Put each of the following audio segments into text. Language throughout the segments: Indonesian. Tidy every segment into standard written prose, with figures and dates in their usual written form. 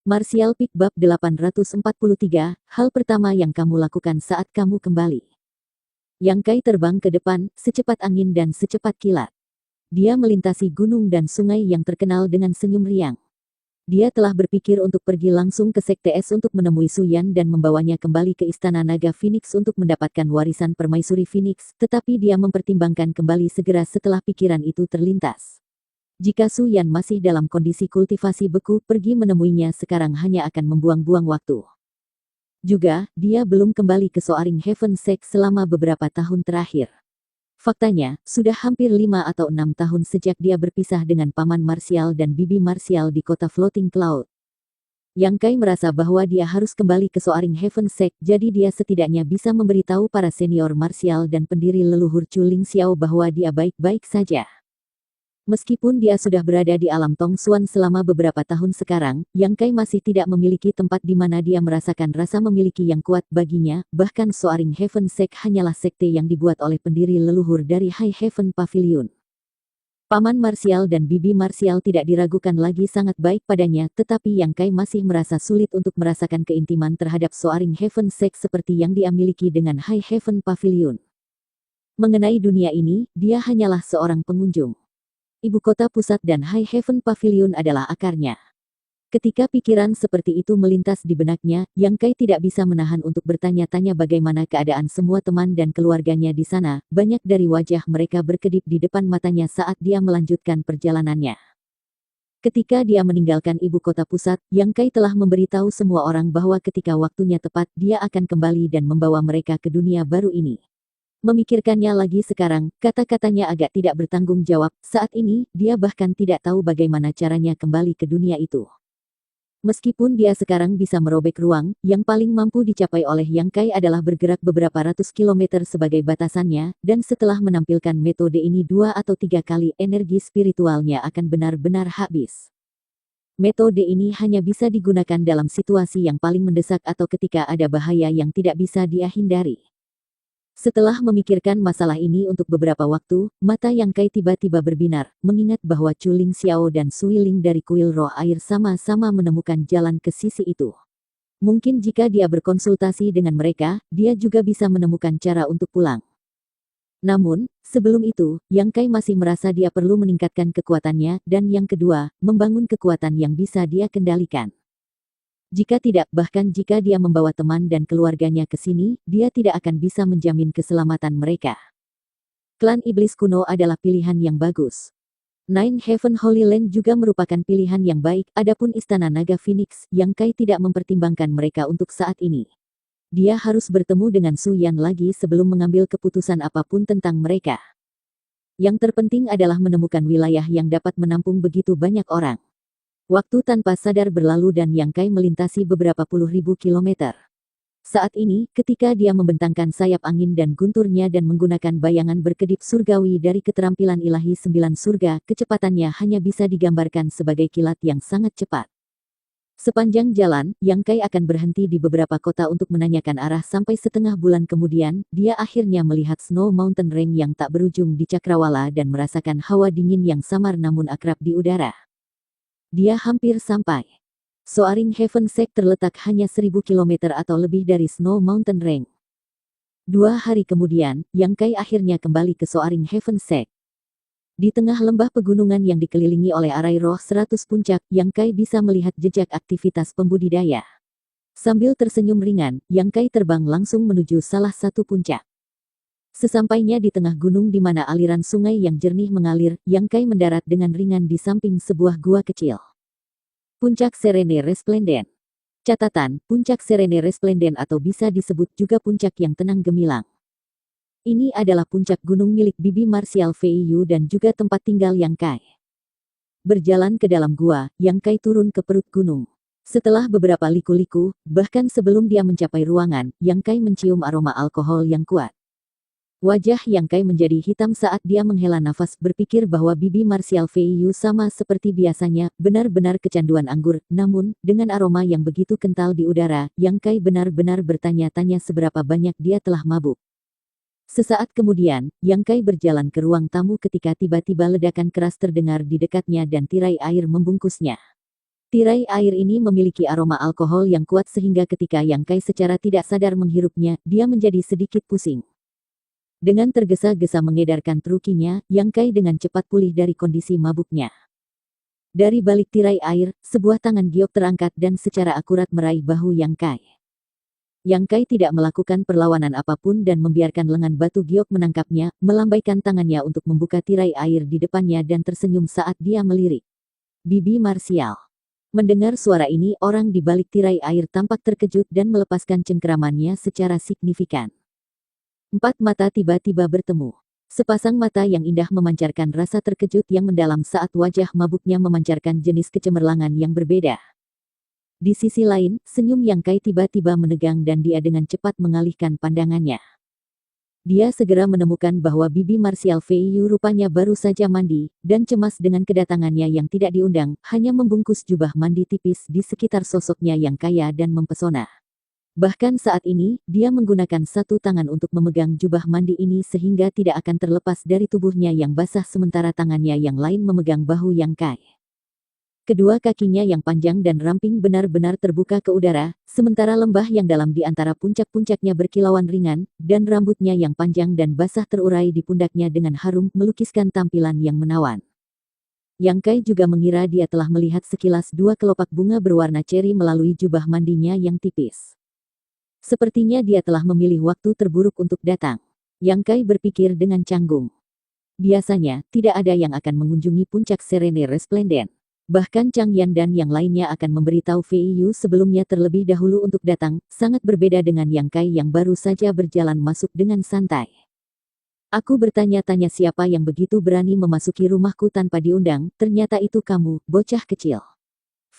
Martial Peak Bab 843, hal pertama yang kamu lakukan saat kamu kembali. Yang Kai terbang ke depan, secepat angin dan secepat kilat. Dia melintasi gunung dan sungai yang terkenal dengan senyum riang. Dia telah berpikir untuk pergi langsung ke Sekte Es untuk menemui Su Yan dan membawanya kembali ke Istana Naga Phoenix untuk mendapatkan warisan permaisuri Phoenix, tetapi dia mempertimbangkan kembali segera setelah pikiran itu terlintas. Jika Su Yan masih dalam kondisi kultivasi beku, pergi menemuinya sekarang hanya akan membuang-buang waktu. Juga, dia belum kembali ke Soaring Heaven Sect selama beberapa tahun terakhir. Faktanya, sudah hampir 5 atau 6 tahun sejak dia berpisah dengan Paman Martial dan Bibi Martial di kota Floating Cloud. Yang Kai merasa bahwa dia harus kembali ke Soaring Heaven Sect, jadi dia setidaknya bisa memberitahu para senior Martial dan pendiri leluhur Chu Ling Xiao bahwa dia baik-baik saja. Meskipun dia sudah berada di alam Tong Xuan selama beberapa tahun sekarang, Yang Kai masih tidak memiliki tempat di mana dia merasakan rasa memiliki yang kuat baginya, bahkan Soaring Heaven Sect hanyalah sekte yang dibuat oleh pendiri leluhur dari High Heaven Pavilion. Paman Martial dan Bibi Martial tidak diragukan lagi sangat baik padanya, tetapi Yang Kai masih merasa sulit untuk merasakan keintiman terhadap Soaring Heaven Sect seperti yang dia miliki dengan High Heaven Pavilion. Mengenai dunia ini, dia hanyalah seorang pengunjung. Ibu kota pusat dan High Heaven Pavilion adalah akarnya. Ketika pikiran seperti itu melintas di benaknya, Yang Kai tidak bisa menahan untuk bertanya-tanya bagaimana keadaan semua teman dan keluarganya di sana. Banyak dari wajah mereka berkedip di depan matanya saat dia melanjutkan perjalanannya. Ketika dia meninggalkan ibu kota pusat, Yang Kai telah memberitahu semua orang bahwa ketika waktunya tepat, dia akan kembali dan membawa mereka ke dunia baru ini. Memikirkannya lagi sekarang, kata-katanya agak tidak bertanggung jawab. Saat ini, dia bahkan tidak tahu bagaimana caranya kembali ke dunia itu. Meskipun dia sekarang bisa merobek ruang, yang paling mampu dicapai oleh Yang Kai adalah bergerak beberapa ratus kilometer sebagai batasannya, dan setelah menampilkan metode ini 2 atau 3 kali, energi spiritualnya akan benar-benar habis. Metode ini hanya bisa digunakan dalam situasi yang paling mendesak atau ketika ada bahaya yang tidak bisa dia hindari. Setelah memikirkan masalah ini untuk beberapa waktu, mata Yang Kai tiba-tiba berbinar, mengingat bahwa Chu Ling Xiao dan Sui Ling dari kuil roh air sama-sama menemukan jalan ke sisi itu. Mungkin jika dia berkonsultasi dengan mereka, dia juga bisa menemukan cara untuk pulang. Namun, sebelum itu, Yang Kai masih merasa dia perlu meningkatkan kekuatannya, dan yang kedua, membangun kekuatan yang bisa dia kendalikan. Jika tidak, bahkan jika dia membawa teman dan keluarganya ke sini, dia tidak akan bisa menjamin keselamatan mereka. Klan Iblis Kuno adalah pilihan yang bagus. Nine Heaven Holy Land juga merupakan pilihan yang baik, adapun Istana Naga Phoenix, Yang Kai tidak mempertimbangkan mereka untuk saat ini. Dia harus bertemu dengan Su Yan lagi sebelum mengambil keputusan apapun tentang mereka. Yang terpenting adalah menemukan wilayah yang dapat menampung begitu banyak orang. Waktu tanpa sadar berlalu dan Yang Kai melintasi beberapa puluh ribu kilometer. Saat ini, ketika dia membentangkan sayap angin dan gunturnya dan menggunakan bayangan berkedip surgawi dari keterampilan ilahi 9 surga, kecepatannya hanya bisa digambarkan sebagai kilat yang sangat cepat. Sepanjang jalan, Yang Kai akan berhenti di beberapa kota untuk menanyakan arah sampai setengah bulan kemudian, dia akhirnya melihat Snow Mountain Range yang tak berujung di Cakrawala dan merasakan hawa dingin yang samar namun akrab di udara. Dia hampir sampai. Soaring Heaven Sect terletak hanya 1000 km atau lebih dari Snow Mountain Range. 2 hari kemudian, Yang Kai akhirnya kembali ke Soaring Heaven Sect. Di tengah lembah pegunungan yang dikelilingi oleh arai roh 100 puncak, Yang Kai bisa melihat jejak aktivitas pembudidaya. Sambil tersenyum ringan, Yang Kai terbang langsung menuju salah satu puncak. Sesampainya di tengah gunung di mana aliran sungai yang jernih mengalir, Yang Kai mendarat dengan ringan di samping sebuah gua kecil. Puncak Serene Resplendent. Catatan, Puncak Serene Resplendent atau bisa disebut juga puncak yang tenang gemilang. Ini adalah puncak gunung milik Bibi Martial Feiyu dan juga tempat tinggal Yang Kai. Berjalan ke dalam gua, Yang Kai turun ke perut gunung. Setelah beberapa liku-liku, bahkan sebelum dia mencapai ruangan, Yang Kai mencium aroma alkohol yang kuat. Wajah Yang Kai menjadi hitam saat dia menghela nafas berpikir bahwa Bibi Martial Feiyu sama seperti biasanya, benar-benar kecanduan anggur, namun, dengan aroma yang begitu kental di udara, Yang Kai benar-benar bertanya-tanya seberapa banyak dia telah mabuk. Sesaat kemudian, Yang Kai berjalan ke ruang tamu ketika tiba-tiba ledakan keras terdengar di dekatnya dan tirai air membungkusnya. Tirai air ini memiliki aroma alkohol yang kuat sehingga ketika Yang Kai secara tidak sadar menghirupnya, dia menjadi sedikit pusing. Dengan tergesa-gesa mengedarkan trukinya, Yang Kai dengan cepat pulih dari kondisi mabuknya. Dari balik tirai air, sebuah tangan giok terangkat dan secara akurat meraih bahu Yang Kai. Yang Kai tidak melakukan perlawanan apapun dan membiarkan lengan batu giok menangkapnya, melambaikan tangannya untuk membuka tirai air di depannya dan tersenyum saat dia melirik. Bibi Martial. Mendengar suara ini, orang di balik tirai air tampak terkejut dan melepaskan cengkeramannya secara signifikan. Empat mata tiba-tiba bertemu. Sepasang mata yang indah memancarkan rasa terkejut yang mendalam saat wajah mabuknya memancarkan jenis kecemerlangan yang berbeda. Di sisi lain, senyum Yang Kai tiba-tiba menegang dan dia dengan cepat mengalihkan pandangannya. Dia segera menemukan bahwa Bibi Martial Feiyu rupanya baru saja mandi, dan cemas dengan kedatangannya yang tidak diundang, hanya membungkus jubah mandi tipis di sekitar sosoknya yang kaya dan mempesona. Bahkan saat ini, dia menggunakan satu tangan untuk memegang jubah mandi ini sehingga tidak akan terlepas dari tubuhnya yang basah sementara tangannya yang lain memegang bahu Yang Kai. Kedua kakinya yang panjang dan ramping benar-benar terbuka ke udara, sementara lembah yang dalam di antara puncak-puncaknya berkilauan ringan, dan rambutnya yang panjang dan basah terurai di pundaknya dengan harum melukiskan tampilan yang menawan. Yang Kai juga mengira dia telah melihat sekilas dua kelopak bunga berwarna ceri melalui jubah mandinya yang tipis. Sepertinya dia telah memilih waktu terburuk untuk datang. Yang Kai berpikir dengan canggung. Biasanya, tidak ada yang akan mengunjungi puncak Serene Resplendent. Bahkan Chang Yan dan yang lainnya akan memberitahu Feiyu sebelumnya terlebih dahulu untuk datang, sangat berbeda dengan Yang Kai yang baru saja berjalan masuk dengan santai. Aku bertanya-tanya siapa yang begitu berani memasuki rumahku tanpa diundang, ternyata itu kamu, bocah kecil.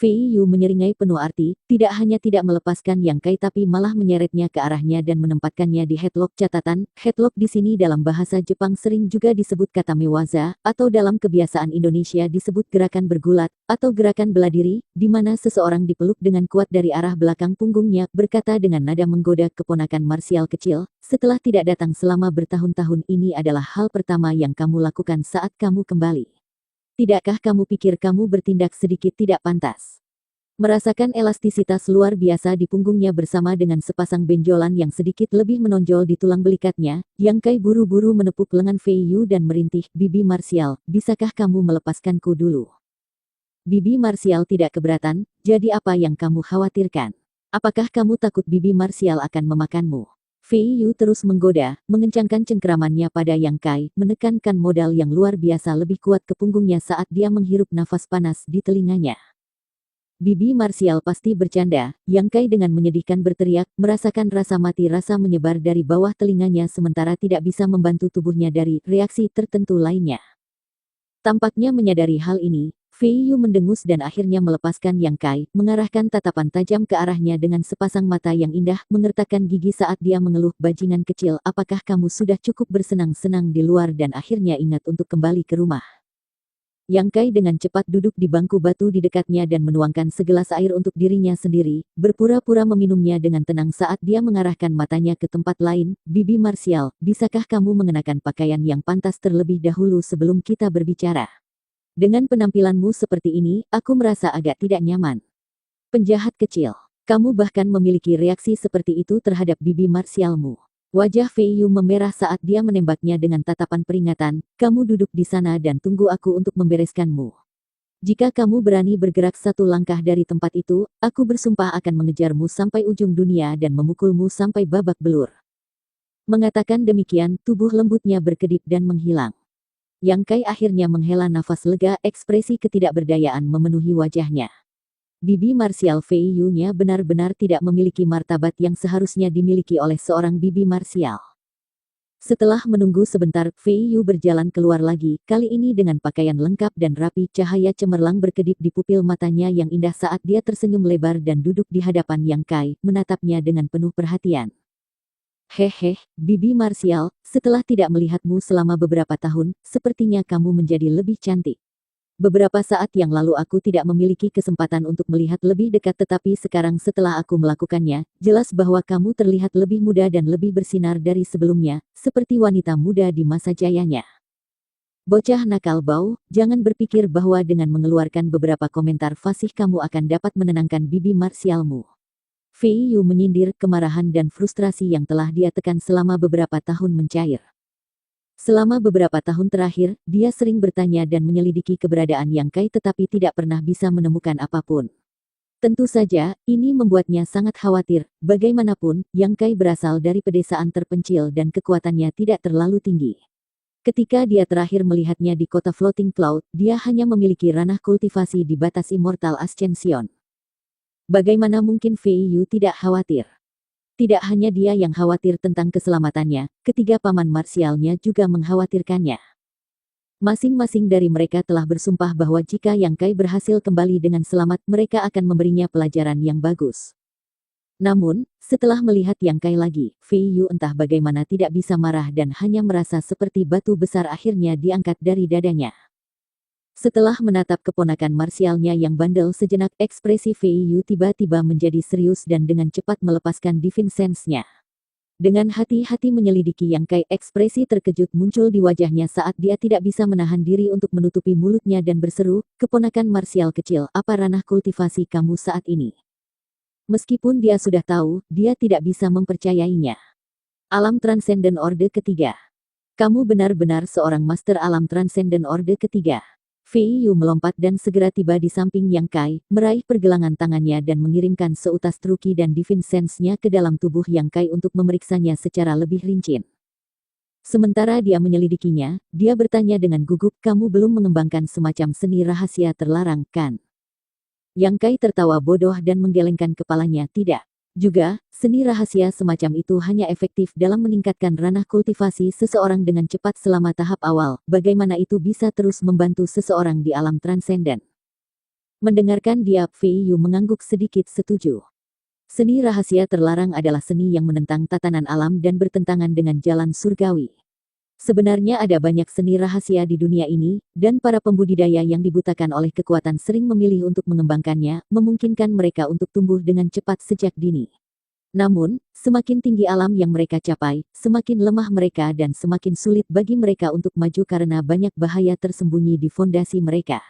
Feiyu menyeringai penuh arti, tidak hanya tidak melepaskan Yang Kai tapi malah menyeretnya ke arahnya dan menempatkannya di headlock. Catatan, headlock di sini dalam bahasa Jepang sering juga disebut kata mewaza, atau dalam kebiasaan Indonesia disebut gerakan bergulat, atau gerakan bela diri, di mana seseorang dipeluk dengan kuat dari arah belakang punggungnya, berkata dengan nada menggoda keponakan Martial kecil, setelah tidak datang selama bertahun-tahun ini adalah hal pertama yang kamu lakukan saat kamu kembali. Tidakkah kamu pikir kamu bertindak sedikit tidak pantas? Merasakan elastisitas luar biasa di punggungnya bersama dengan sepasang benjolan yang sedikit lebih menonjol di tulang belikatnya, Yang Kai buru-buru menepuk lengan Feiyu dan merintih, Bibi Martial, bisakah kamu melepaskanku dulu? Bibi Martial tidak keberatan, jadi apa yang kamu khawatirkan? Apakah kamu takut Bibi Martial akan memakanmu? Feiyu terus menggoda, mengencangkan cengkeramannya pada Yang Kai, menekankan modal yang luar biasa lebih kuat ke punggungnya saat dia menghirup nafas panas di telinganya. Bibi Martial pasti bercanda, Yang Kai dengan menyedihkan berteriak, merasakan rasa mati rasa menyebar dari bawah telinganya sementara tidak bisa membantu tubuhnya dari reaksi tertentu lainnya. Tampaknya menyadari hal ini, Feiyu mendengus dan akhirnya melepaskan Yang Kai, mengarahkan tatapan tajam ke arahnya dengan sepasang mata yang indah, mengertakkan gigi saat dia mengeluh, bajingan kecil, apakah kamu sudah cukup bersenang-senang di luar dan akhirnya ingat untuk kembali ke rumah? Yang Kai dengan cepat duduk di bangku batu di dekatnya dan menuangkan segelas air untuk dirinya sendiri, berpura-pura meminumnya dengan tenang saat dia mengarahkan matanya ke tempat lain. Bibi Martial, bisakah kamu mengenakan pakaian yang pantas terlebih dahulu sebelum kita berbicara? Dengan penampilanmu seperti ini, aku merasa agak tidak nyaman. Penjahat kecil, kamu bahkan memiliki reaksi seperti itu terhadap Bibi Martialmu. Wajah Feiyu memerah saat dia menembaknya dengan tatapan peringatan, kamu duduk di sana dan tunggu aku untuk membereskanmu. Jika kamu berani bergerak satu langkah dari tempat itu, aku bersumpah akan mengejarmu sampai ujung dunia dan memukulmu sampai babak belur. Mengatakan demikian, tubuh lembutnya berkedip dan menghilang. Yang Kai akhirnya menghela nafas lega, ekspresi ketidakberdayaan memenuhi wajahnya. Bibi Martial Feiyu-nya benar-benar tidak memiliki martabat yang seharusnya dimiliki oleh seorang Bibi Martial. Setelah menunggu sebentar, Feiyu berjalan keluar lagi, kali ini dengan pakaian lengkap dan rapi, cahaya cemerlang berkedip di pupil matanya yang indah saat dia tersenyum lebar dan duduk di hadapan Yang Kai, menatapnya dengan penuh perhatian. Hehe, Bibi Martial, setelah tidak melihatmu selama beberapa tahun, sepertinya kamu menjadi lebih cantik. Beberapa saat yang lalu aku tidak memiliki kesempatan untuk melihat lebih dekat tetapi sekarang setelah aku melakukannya, jelas bahwa kamu terlihat lebih muda dan lebih bersinar dari sebelumnya, seperti wanita muda di masa jayanya. Bocah nakal bau, jangan berpikir bahwa dengan mengeluarkan beberapa komentar fasih kamu akan dapat menenangkan bibi marsialmu. Fei Yu menyindir kemarahan dan frustrasi yang telah dia tekan selama beberapa tahun mencair. Selama beberapa tahun terakhir, dia sering bertanya dan menyelidiki keberadaan Yang Kai tetapi tidak pernah bisa menemukan apapun. Tentu saja, ini membuatnya sangat khawatir. Bagaimanapun, Yang Kai berasal dari pedesaan terpencil dan kekuatannya tidak terlalu tinggi. Ketika dia terakhir melihatnya di kota Floating Cloud, dia hanya memiliki ranah kultivasi di batas Immortal Ascension. Bagaimana mungkin Fei Yu tidak khawatir? Tidak hanya dia yang khawatir tentang keselamatannya, ketiga paman marsialnya juga mengkhawatirkannya. Masing-masing dari mereka telah bersumpah bahwa jika Yang Kai berhasil kembali dengan selamat, mereka akan memberinya pelajaran yang bagus. Namun, setelah melihat Yang Kai lagi, Fei Yu entah bagaimana tidak bisa marah dan hanya merasa seperti batu besar akhirnya diangkat dari dadanya. Setelah menatap keponakan marsialnya yang bandel sejenak, ekspresi Fei Yu tiba-tiba menjadi serius dan dengan cepat melepaskan Divine Sense-nya. Dengan hati-hati menyelidiki Yang Kai, ekspresi terkejut muncul di wajahnya saat dia tidak bisa menahan diri untuk menutupi mulutnya dan berseru, "Keponakan marsial kecil, apa ranah kultivasi kamu saat ini?" Meskipun dia sudah tahu, dia tidak bisa mempercayainya. Alam Transcendent Orde Ketiga. Kamu benar-benar seorang master alam Transcendent Orde Ketiga. Fei Yu melompat dan segera tiba di samping Yang Kai, meraih pergelangan tangannya dan mengirimkan seutas truki dan Divine Sense-nya ke dalam tubuh Yang Kai untuk memeriksanya secara lebih rinci. Sementara dia menyelidikinya, dia bertanya dengan gugup, "Kamu belum mengembangkan semacam seni rahasia terlarang, kan?" Yang Kai tertawa bodoh dan menggelengkan kepalanya. Tidak. Juga, seni rahasia semacam itu hanya efektif dalam meningkatkan ranah kultivasi seseorang dengan cepat selama tahap awal. Bagaimana itu bisa terus membantu seseorang di alam transenden? Mendengarkan dia, Fei Yu mengangguk sedikit setuju. Seni rahasia terlarang adalah seni yang menentang tatanan alam dan bertentangan dengan jalan surgawi. Sebenarnya ada banyak seni rahasia di dunia ini, dan para pembudidaya yang dibutakan oleh kekuatan sering memilih untuk mengembangkannya, memungkinkan mereka untuk tumbuh dengan cepat sejak dini. Namun, semakin tinggi alam yang mereka capai, semakin lemah mereka dan semakin sulit bagi mereka untuk maju karena banyak bahaya tersembunyi di fondasi mereka.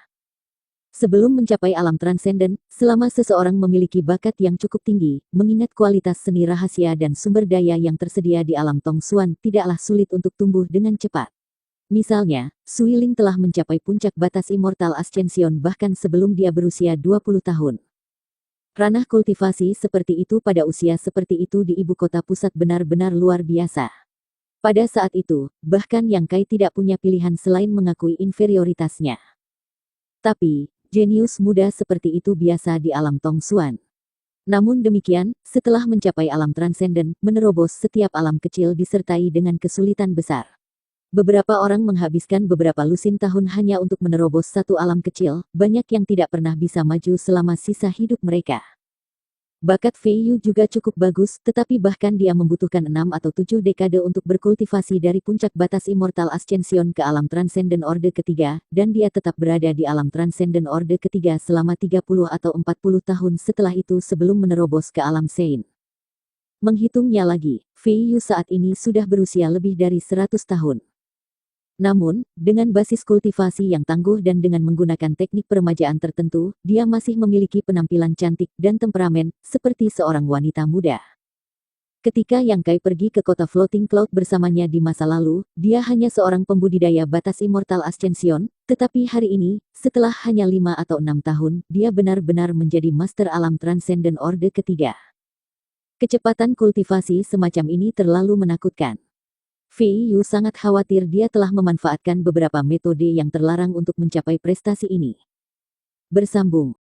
Sebelum mencapai alam transenden, selama seseorang memiliki bakat yang cukup tinggi, mengingat kualitas seni rahasia dan sumber daya yang tersedia di alam Tongsuan tidaklah sulit untuk tumbuh dengan cepat. Misalnya, Suiling telah mencapai puncak batas Immortal Ascension bahkan sebelum dia berusia 20 tahun. Ranah kultivasi seperti itu pada usia seperti itu di ibu kota pusat benar-benar luar biasa. Pada saat itu, bahkan Yang Kai tidak punya pilihan selain mengakui inferioritasnya. Tapi, jenius muda seperti itu biasa di alam Tongsuan. Namun demikian, setelah mencapai alam transenden, menerobos setiap alam kecil disertai dengan kesulitan besar. Beberapa orang menghabiskan beberapa lusin tahun hanya untuk menerobos satu alam kecil, banyak yang tidak pernah bisa maju selama sisa hidup mereka. Bakat Fei Yu juga cukup bagus, tetapi bahkan dia membutuhkan 6 atau 7 dekade untuk berkultivasi dari puncak batas Immortal Ascension ke alam Transcendent Orde Ketiga, dan dia tetap berada di alam Transcendent Orde Ketiga selama 30 atau 40 tahun setelah itu sebelum menerobos ke alam Sein. Menghitungnya lagi, Fei Yu saat ini sudah berusia lebih dari 100 tahun. Namun, dengan basis kultivasi yang tangguh dan dengan menggunakan teknik peremajaan tertentu, dia masih memiliki penampilan cantik dan temperamen, seperti seorang wanita muda. Ketika Yang Kai pergi ke kota Floating Cloud bersamanya di masa lalu, dia hanya seorang pembudidaya batas Immortal Ascension, tetapi hari ini, setelah hanya 5 atau 6 tahun, dia benar-benar menjadi Master Alam Transcendent Orde Ketiga. Kecepatan kultivasi semacam ini terlalu menakutkan. Fei Yu sangat khawatir dia telah memanfaatkan beberapa metode yang terlarang untuk mencapai prestasi ini. Bersambung.